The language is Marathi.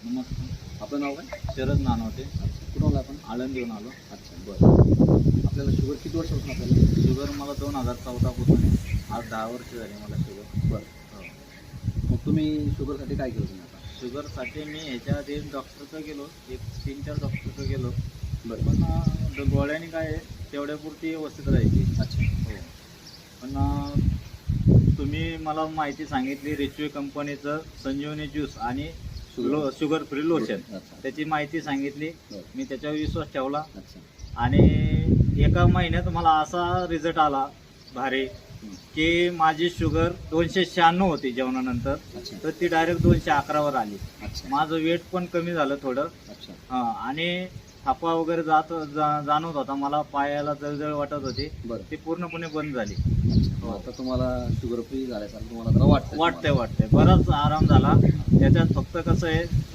नमस्कार. आपलं नाव काय? शरद नानवते. अच्छा, कुठून आला आपण? आळंदीहून आलो. अच्छा, बरं. आपल्याला शुगर किती वर्षापासून आपल्याला? शुगर मला 2014 पासून आहे. आज 10 वर्ष झाली मला शुगर. बरं. हो. मग तुम्ही शुगरसाठी काय केलं तुम्ही आता? शुगरसाठी मी ह्याच्या आधी डॉक्टरचं गेलो, एक 3-4 डॉक्टरचं गेलो. बरं. पण गोळ्याने काय आहे, तेवढ्यापुरती व्यवस्थित राहायची. अच्छा. हो. पण तुम्ही मला माहिती सांगितली रिच्यू कंपनीचं संजीवनी ज्यूस आणि शुगर फ्री लोशन, अच्छा. त्याची माहिती सांगितली. बरं. मी त्याच्यावर विश्वास ठेवला अच्छा. आणि एका महिन्यात मला असा रिझल्ट आला भारी की माझी शुगर 296 होती जेवणानंतर, अच्छा. तर ती डायरेक्ट 211 वर आली. अच्छा. माझं वेट पण कमी झालं थोडं. अच्छा. आणि थापा वगैरे जाणवत होता मला, पायाला जळजळ वाटत होती, बरं. ती पूर्णपणे बंद झाली. अच्छा. हो. आता तुम्हाला शुगर फ्री झाल्यासारखं तुम्हाला जरा वाटतं? वाटतंय बराच आराम झाला. त्याच्यात फक्त कसं आहे,